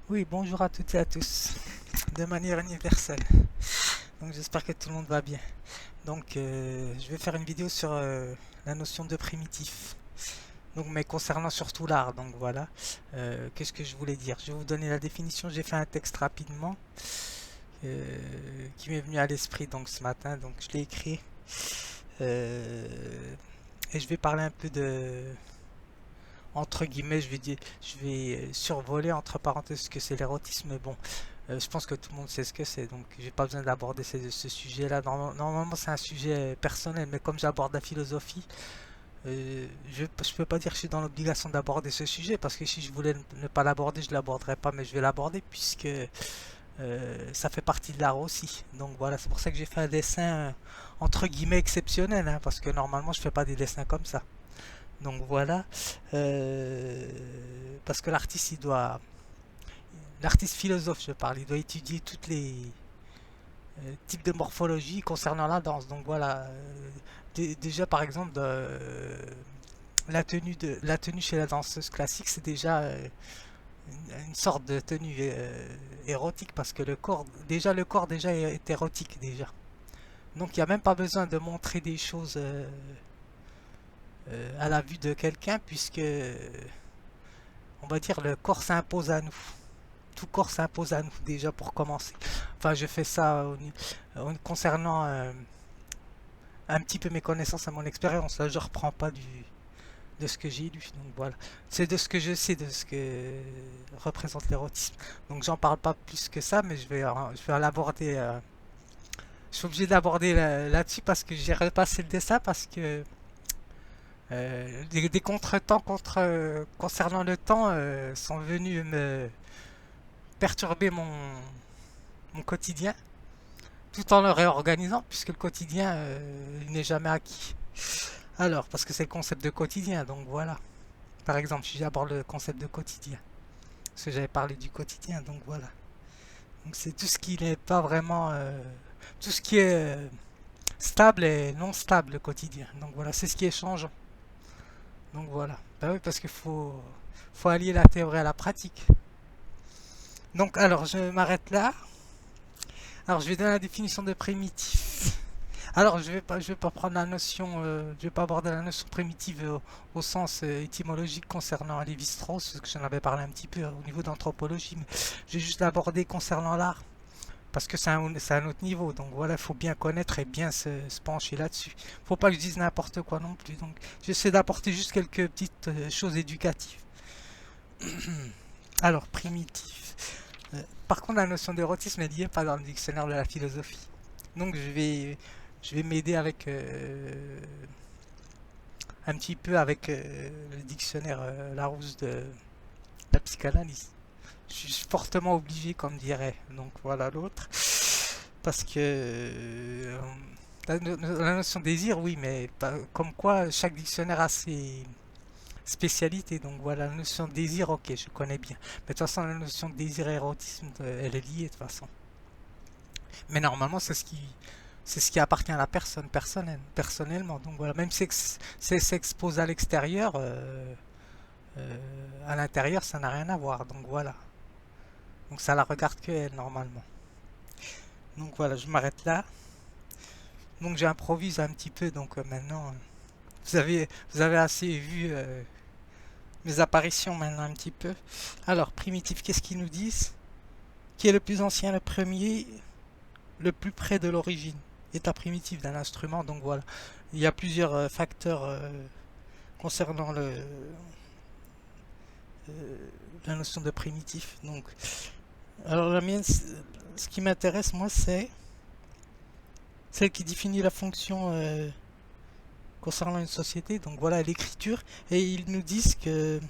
Oui, bonjour à toutes et à tous, de manière universelle. Donc j'espère que tout le monde va bien. Donc je vais faire une vidéo sur la notion de primitif. Donc mais concernant surtout l'art. Donc voilà. Qu'est-ce que je voulais dire? Je vais vous donner la définition. J'ai fait un texte rapidement qui m'est venu à l'esprit donc ce matin. Donc je l'ai écrit euh, et je vais parler un peu de entre guillemets. Je vais survoler entre parenthèses ce que c'est l'érotisme. Mais bon, je pense que tout le monde sait ce que c'est, donc j'ai pas besoin d'aborder ce sujet-là. Normalement, c'est un sujet personnel, mais comme j'aborde la philosophie, je peux pas dire que je suis dans l'obligation d'aborder ce sujet, parce que si je voulais ne pas l'aborder, je l'aborderais pas, mais je vais l'aborder puisque ça fait partie de l'art aussi. Donc voilà, c'est pour ça que j'ai fait un dessin entre guillemets exceptionnel, hein, parce que normalement, je fais pas des dessins comme ça. Donc voilà, parce que l'artiste philosophe, je parle, il doit étudier toutes les types de morphologie concernant la danse. Donc voilà, déjà par exemple, la tenue chez la danseuse classique, c'est déjà une sorte de tenue érotique parce que le corps déjà est érotique déjà. Donc il n'y a même pas besoin de montrer des choses à la vue de quelqu'un puisque on va dire le corps s'impose à nous. Tout corps s'impose à nous déjà pour commencer. Enfin, je fais ça concernant un petit peu mes connaissances et mon expérience. Là, je reprends pas de ce que j'ai lu. Donc voilà. C'est de ce que je sais, de ce que représente l'érotisme. Donc j'en parle pas plus que ça, mais je vais l'aborder. Je suis obligé d'aborder là-dessus parce que j'ai repassé le dessin parce que des contretemps concernant le temps sont venus me perturber mon quotidien tout en le réorganisant puisque le quotidien il n'est jamais acquis. Alors, parce que c'est le concept de quotidien, donc voilà. Par exemple, si j'aborde le concept de quotidien, parce que j'avais parlé du quotidien, donc voilà. Donc c'est tout ce qui n'est pas vraiment, tout ce qui est stable et non stable le quotidien. Donc voilà, c'est ce qui est changeant. Donc voilà. Bah oui, parce qu'il faut allier la théorie à la pratique. Donc alors, je m'arrête là. Alors, je vais donner la définition de primitif. Alors, je vais pas prendre la notion, je vais pas aborder la notion primitive au sens étymologique concernant Lévi-Strauss, parce que j'en avais parlé un petit peu au niveau d'anthropologie, mais je vais juste l'aborder concernant l'art, parce que c'est un autre niveau. Donc voilà, il faut bien connaître et bien se pencher là-dessus. Faut pas que je dise n'importe quoi non plus. Donc j'essaie d'apporter juste quelques petites choses éducatives. Alors, primitif. Par contre, la notion d'érotisme est liée pas dans le dictionnaire de la philosophie. Donc je vais m'aider avec un petit peu avec le dictionnaire Larousse de la psychanalyse. Je suis fortement obligé, comme dirait donc voilà l'autre, parce que la notion de désir, oui, mais comme quoi chaque dictionnaire a ses spécialités. Donc voilà, la notion de désir, ok, je connais bien. Mais de toute façon, la notion de désir et érotisme, elle est liée de toute façon. Mais normalement, c'est ce qui appartient à la personne personnellement. Donc voilà, même si c'est s'expose à l'extérieur, à l'intérieur, ça n'a rien à voir. Donc voilà. Donc ça la regarde que elle normalement. Donc voilà, je m'arrête là. Donc j'improvise un petit peu. Donc maintenant, vous avez assez vu mes apparitions maintenant un petit peu. Alors, primitif, qu'est-ce qu'ils nous disent? Qui est le plus ancien, le premier, le plus près de l'origine? État primitif d'un instrument. Donc voilà, il y a plusieurs facteurs concernant euh, la notion de primitif. Donc, alors la mienne, ce qui m'intéresse moi, c'est celle qui définit la fonction concernant une société. Donc voilà l'écriture. Et ils nous disent que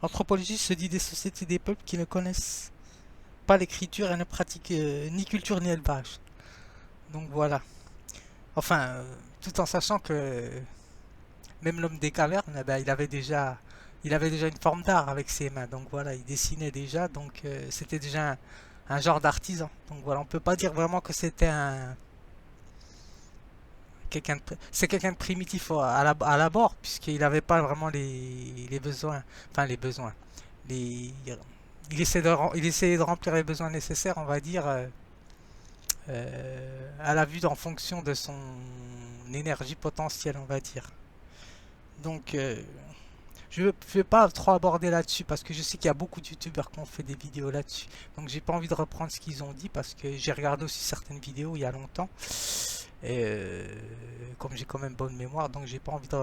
l'anthropologie se dit des sociétés des peuples qui ne connaissent pas l'écriture et ne pratiquent ni culture ni élevage. Donc voilà. Enfin, tout en sachant que même l'homme des cavernes, eh ben, il avait déjà une forme d'art avec ses mains. Donc voilà, il dessinait déjà. Donc c'était déjà un genre d'artisan. Donc voilà, on peut pas dire vraiment que c'était un c'est quelqu'un de primitif à la bord puisqu'il n'avait pas vraiment les besoins, enfin les besoins, les il essaie de remplir les besoins nécessaires, on va dire, à la vue en fonction de son énergie potentielle, on va dire. Donc, je ne vais pas trop aborder là-dessus parce que je sais qu'il y a beaucoup de youtubeurs qui ont fait des vidéos là-dessus. Donc, j'ai pas envie de reprendre ce qu'ils ont dit parce que j'ai regardé aussi certaines vidéos il y a longtemps. Et comme j'ai quand même bonne mémoire, donc j'ai pas envie de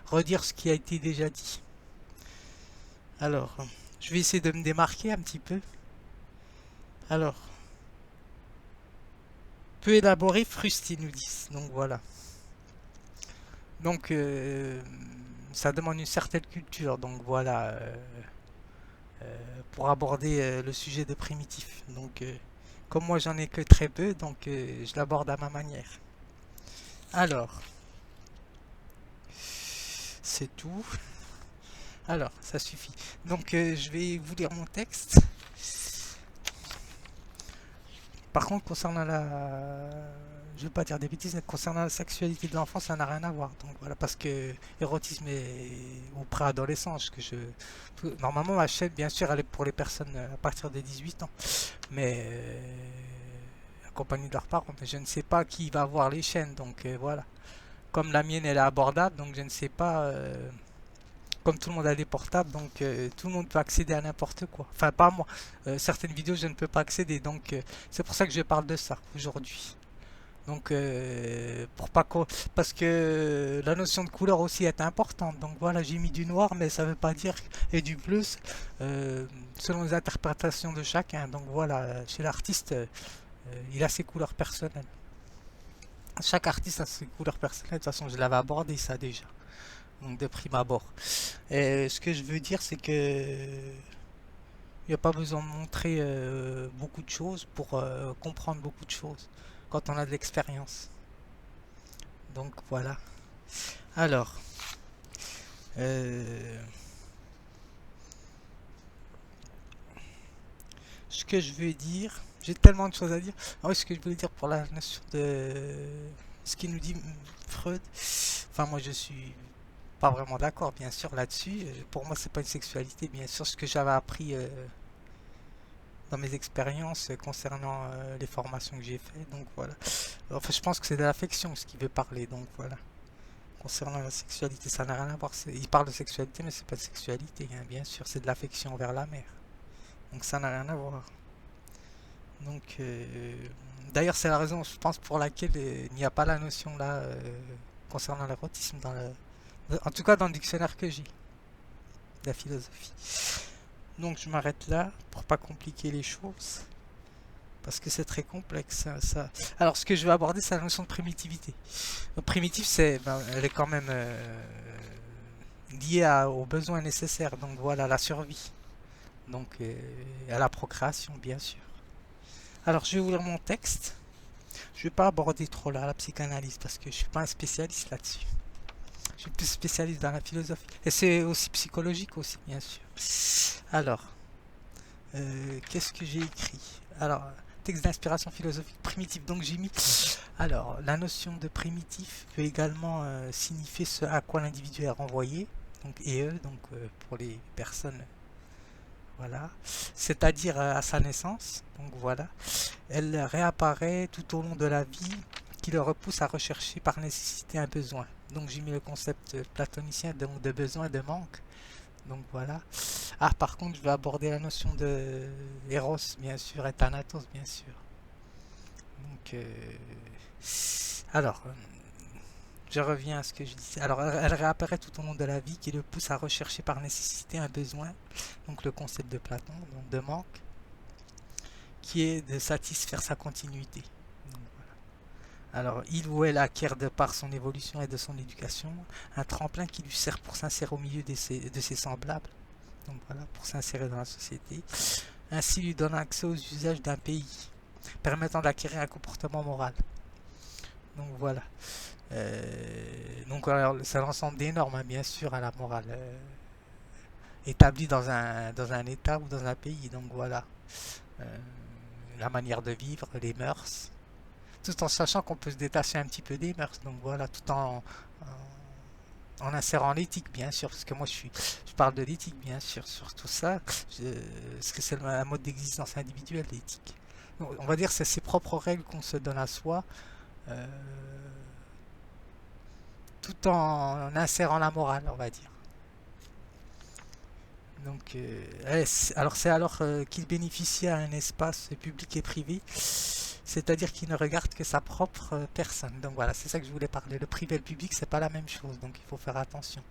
redire ce qui a été déjà dit. Alors, je vais essayer de me démarquer un petit peu. Alors, peu élaboré, frustré, nous disent. Donc voilà. Donc, ça demande une certaine culture. Donc voilà, pour aborder le sujet de primitif. Donc, comme moi j'en ai que très peu, donc je l'aborde à ma manière. Alors, c'est tout. Alors, ça suffit. Donc, je vais vous lire mon texte. Par contre, concernant je ne veux pas dire des bêtises, mais concernant la sexualité de l'enfant, ça n'a rien à voir. Donc voilà, parce que érotisme est au préadolescent, normalement ma chaîne, bien sûr, elle est pour les personnes à partir de 18 ans, mais accompagnées de leurs parents. Mais je ne sais pas qui va voir les chaînes, donc voilà. Comme la mienne, elle est abordable, donc je ne sais pas. Comme tout le monde a des portables, donc tout le monde peut accéder à n'importe quoi. Enfin, pas moi. Certaines vidéos, je ne peux pas accéder, donc c'est pour ça que je parle de ça aujourd'hui. Donc, pour pas parce que la notion de couleur aussi est importante. Donc voilà, j'ai mis du noir, mais ça veut pas dire et du bleu, selon les interprétations de chacun. Donc voilà, chez l'artiste, il a ses couleurs personnelles. Chaque artiste a ses couleurs personnelles. De toute façon, je l'avais abordé ça déjà. Donc de prime abord. Et ce que je veux dire, c'est que il n'y a pas besoin de montrer beaucoup de choses pour comprendre beaucoup de choses quand on a de l'expérience. Donc voilà. Alors, ce que je veux dire, j'ai tellement de choses à dire. Ah oui, ce que je voulais dire pour la notion de ce qu'il nous dit Freud. Enfin, moi, je suis pas vraiment d'accord, bien sûr, là-dessus. Pour moi, c'est pas une sexualité, bien sûr, ce que j'avais appris dans mes expériences concernant les formations que j'ai faites. Donc voilà. Enfin, je pense que c'est de l'affection ce qu'il veut parler. Donc voilà. Concernant la sexualité, ça n'a rien à voir. Il parle de sexualité, mais c'est pas de sexualité, hein, bien sûr. C'est de l'affection envers la mère. Donc ça n'a rien à voir. Donc, d'ailleurs, c'est la raison, je pense, pour laquelle il n'y a pas la notion là concernant l'érotisme en tout cas dans le dictionnaire que j'ai de la philosophie. Donc je m'arrête là pour pas compliquer les choses parce que c'est très complexe ça. Alors ce que je vais aborder, c'est la notion de primitivité. Donc, primitif, elle est quand même liée aux besoins nécessaires. Donc voilà, la survie. Donc à la procréation, bien sûr. Alors je vais ouvrir mon texte. Je vais pas aborder trop là la psychanalyse parce que je suis pas un spécialiste là-dessus. Je suis plus spécialiste dans la philosophie. Et c'est aussi psychologique aussi, bien sûr. Alors, qu'est-ce que j'ai écrit? Alors, texte d'inspiration philosophique primitif. Donc j'ai mis... Alors, la notion de primitif peut également signifier ce à quoi l'individu est renvoyé. Donc, et eux, donc pour les personnes... Voilà. C'est-à-dire à sa naissance. Donc voilà. Elle réapparaît tout au long de la vie qui le repousse à rechercher par nécessité un besoin. Donc j'ai mis le concept platonicien de besoin, de manque. Donc voilà. Ah, par contre, je vais aborder la notion de Eros, bien sûr, et Thanatos, bien sûr. Donc, alors, je reviens à ce que je disais. Alors, elle réapparaît tout au long de la vie qui le pousse à rechercher par nécessité un besoin. Donc, le concept de Platon, donc de manque, qui est de satisfaire sa continuité. Donc, voilà. Alors, il ou elle acquiert de par son évolution et de son éducation un tremplin qui lui sert pour s'insérer au milieu de ses semblables. Donc voilà, pour s'insérer dans la société. Ainsi lui donne accès aux usages d'un pays, permettant d'acquérir un comportement moral. Donc voilà. Donc alors, c'est l'ensemble des normes, hein, bien sûr, à la morale établie dans un État ou dans un pays. Donc voilà. La manière de vivre, les mœurs, tout en sachant qu'on peut se détacher un petit peu des mœurs. Donc voilà, tout en en insérant l'éthique, bien sûr, parce que moi je parle de l'éthique, bien sûr, sur tout ça, parce que c'est un mode d'existence individuelle, l'éthique. Donc, on va dire que c'est ses propres règles qu'on se donne à soi, euh, tout en insérant la morale, on va dire. Donc, alors c'est alors qu'il bénéficie à un espace public et privé, c'est-à-dire qu'il ne regarde que sa propre personne. Donc voilà, c'est ça que je voulais parler. Le privé et le public, c'est pas la même chose, donc il faut faire attention.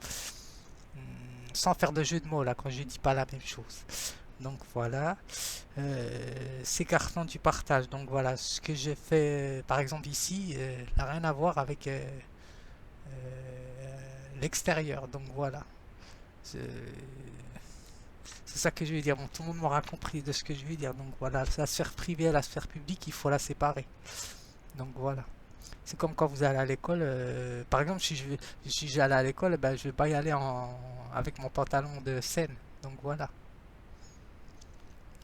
Hum, Sans faire de jeu de mots là, quand je dis pas la même chose. Donc voilà, s'écartant du partage. Donc voilà, ce que j'ai fait, par exemple ici, n'a rien à voir avec l'extérieur. Donc voilà. C'est c'est ça que je veux dire. Bon, tout le monde m'aura compris de ce que je veux dire. Donc voilà, la sphère privée et la sphère publique, il faut la séparer. Donc voilà. C'est comme quand vous allez à l'école. Par exemple, si j'allais à l'école, ben, je vais pas y aller avec mon pantalon de scène. Donc voilà.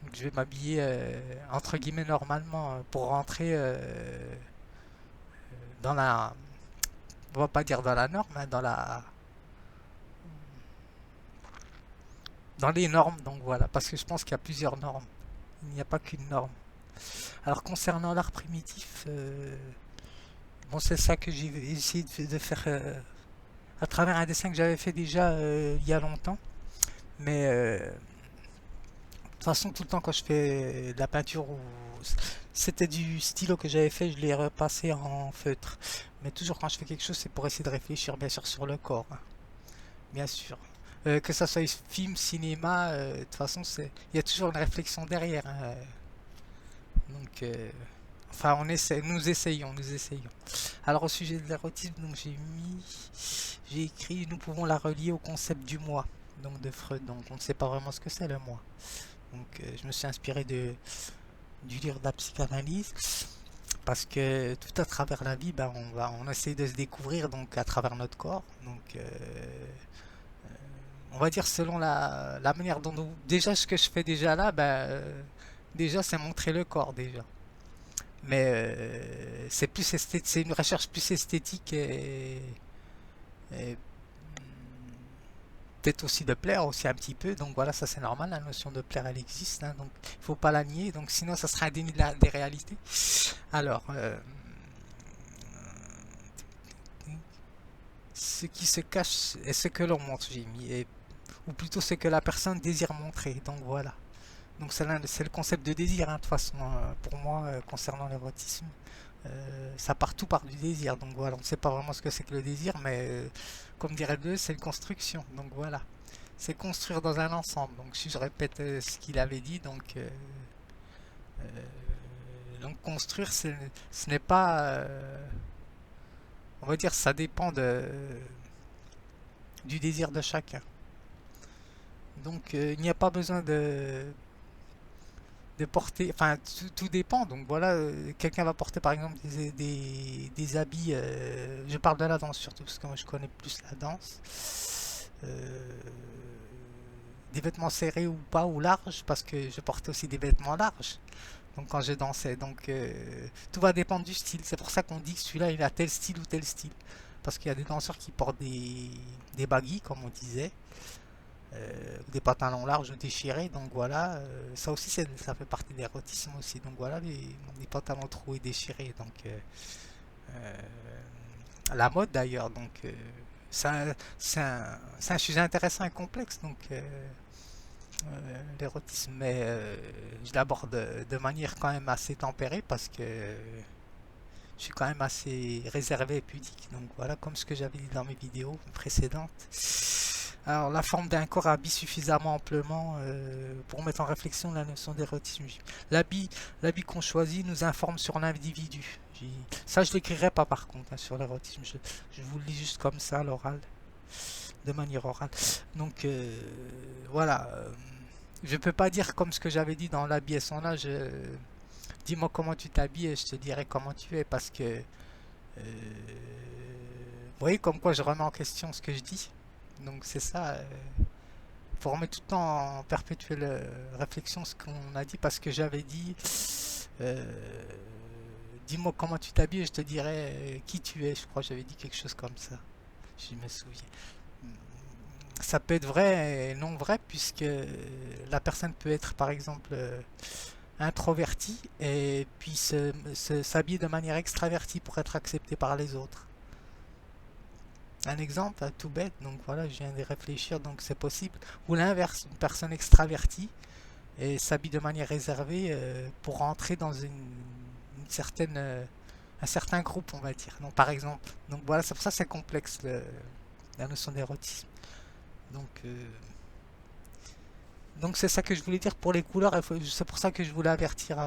Donc, je vais m'habiller entre guillemets normalement pour rentrer dans la. On va pas dire dans la norme, hein, dans les normes. Donc voilà, parce que je pense qu'il y a plusieurs normes. Il n'y a pas qu'une norme. Alors concernant l'art primitif, bon, c'est ça que j'ai essayé de faire à travers un dessin que j'avais fait déjà il y a longtemps. Mais de toute façon, tout le temps quand je fais de la peinture, c'était du stylo que j'avais fait, je l'ai repassé en feutre. Mais toujours quand je fais quelque chose, c'est pour essayer de réfléchir bien sûr sur le corps, hein, bien sûr. Que ça soit film, cinéma, de toute façon, il y a toujours une réflexion derrière, hein. Donc, enfin, nous essayons, nous essayons. Alors, au sujet de l'érotisme, donc j'ai écrit, nous pouvons la relier au concept du moi, donc de Freud. Donc, on ne sait pas vraiment ce que c'est le moi. Donc, je me suis inspiré du livre de la psychanalyse parce que tout à travers la vie, ben, on essaie de se découvrir donc à travers notre corps. Donc, on va dire selon la manière dont déjà ce que je fais déjà là, ben, déjà c'est montrer le corps déjà. Mais c'est une recherche plus esthétique et peut-être aussi de plaire aussi un petit peu. Donc voilà, ça c'est normal, la notion de plaire elle existe, hein, donc il faut pas la nier. Donc sinon ça sera un déni des réalités. Alors, ce qui se cache est ce que l'on montre, j'ai mis, ou plutôt ce que la personne désire montrer. Donc voilà. Donc c'est le concept de désir, hein, de toute façon, pour moi, concernant l'érotisme. Ça part tout par du désir. Donc voilà, on ne sait pas vraiment ce que c'est que le désir, mais comme dirait Deleuze, c'est une construction. Donc voilà, c'est construire dans un ensemble. Donc si je répète ce qu'il avait dit, donc construire, ce n'est pas, on va dire, ça dépend du désir de chacun. Donc il n'y a pas besoin de porter, enfin tout dépend. Donc voilà, quelqu'un va porter par exemple des habits, je parle de la danse surtout parce que moi je connais plus la danse. Des vêtements serrés ou pas ou larges parce que je portais aussi des vêtements larges. Donc quand je dansais, donc tout va dépendre du style. C'est pour ça qu'on dit que celui-là il a tel style ou tel style. Parce qu'il y a des danseurs qui portent des baggy comme on disait, des pantalons larges ou déchirés. Donc voilà, ça aussi ça fait partie de l'érotisme aussi. Donc voilà, les pantalons troués déchirés. Donc euh, la mode d'ailleurs. Donc c'est un sujet intéressant et complexe. Donc l'érotisme, mais je l'aborde de manière quand même assez tempérée parce que je suis quand même assez réservé et pudique. Donc voilà, comme ce que j'avais dit dans mes vidéos précédentes. Alors, la forme d'un corps habille suffisamment amplement pour mettre en réflexion la notion d'érotisme. L'habit, l'habit qu'on choisit nous informe sur l'individu. Ça, je l'écrirai pas par contre, hein, sur l'érotisme. Je vous le lis juste comme ça, à l'oral, de manière orale. Donc, voilà. Je peux pas dire comme ce que j'avais dit dans l'habit et son âge. Dis-moi comment tu t'habilles et je te dirai comment tu es parce que vous voyez comme quoi je remets en question ce que je dis. Donc c'est ça, faut remettre tout le temps en perpétuelle réflexion ce qu'on a dit parce que j'avais dit euh, dis-moi comment tu t'habilles et je te dirai qui tu es. Je crois que j'avais dit quelque chose comme ça. je me souviens. Ça peut être vrai et non vrai, puisque la personne peut être par exemple introvertie et puis s'habiller de manière extravertie pour être acceptée par les autres. Un exemple tout bête, donc voilà, je viens de réfléchir, donc c'est possible. Ou l'inverse, une personne extravertie et s'habille de manière réservée pour rentrer dans une certaine, un certain groupe, on va dire. Donc par exemple, donc voilà, c'est pour ça que c'est complexe la notion d'érotisme. Donc donc c'est ça que je voulais dire pour les couleurs. C'est pour ça que je voulais avertir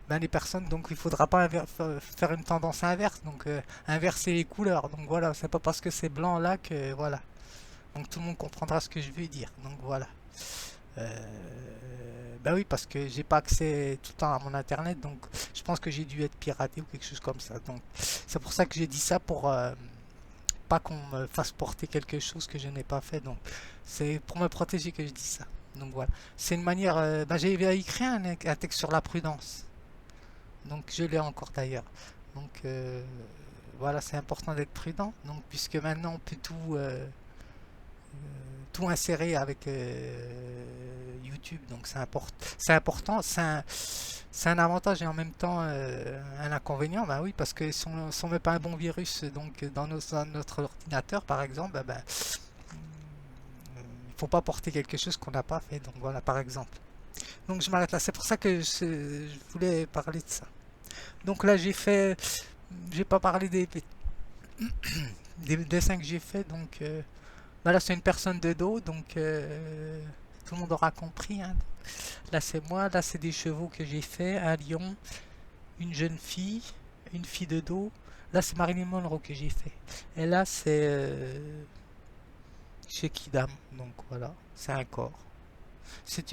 ben, les personnes. Donc il faudra pas faire une tendance inverse. Donc inverser les couleurs. Donc voilà, c'est pas parce que c'est blanc là que voilà. Donc tout le monde comprendra ce que je veux dire. Donc voilà. Ben oui, parce que j'ai pas accès tout le temps à mon internet. Donc je pense que j'ai dû être piraté ou quelque chose comme ça. Donc c'est pour ça que j'ai dit ça pour pas qu'on me fasse porter quelque chose que je n'ai pas fait. Donc c'est pour me protéger que je dis ça. Donc voilà. C'est une manière. Ben, j'ai écrit un texte sur la prudence. Donc je l'ai encore d'ailleurs. Donc voilà, c'est important d'être prudent. Donc puisque maintenant on peut tout insérer avec YouTube. Donc c'est important. C'est un avantage et en même temps un inconvénient. Bah oui, parce que si on met pas un bon virus donc dans notre ordinateur par exemple, il faut pas porter quelque chose qu'on n'a pas fait. Donc voilà, par exemple. Donc je m'arrête là. C'est pour ça que je voulais parler de ça. Donc là j'ai pas parlé des dessins que j'ai fait. Donc là c'est une personne de dos. Donc tout le monde aura compris. Hein. Là c'est moi. Là c'est des chevaux que j'ai fait. Un lion, une jeune fille, une fille de dos. Là c'est Marilyn Monroe que j'ai fait. Et là c'est chez Kidam. Donc voilà, c'est un corps. C'est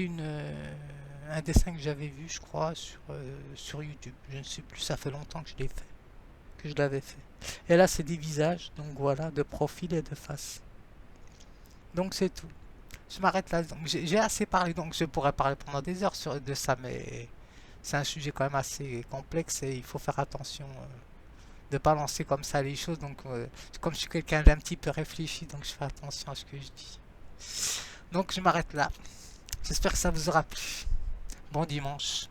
un dessin que j'avais vu, je crois, sur YouTube. Je ne sais plus, ça fait longtemps que je l'ai fait, que je l'avais fait. Et là, c'est des visages, donc voilà, de profil et de face. Donc c'est tout. Je m'arrête là. Donc j'ai assez parlé, donc je pourrais parler pendant des heures de ça, mais c'est un sujet quand même assez complexe et il faut faire attention de pas lancer comme ça les choses. Donc comme je suis quelqu'un d'un petit peu réfléchi, donc je fais attention à ce que je dis. Donc je m'arrête là. J'espère que ça vous aura plu. Bon dimanche.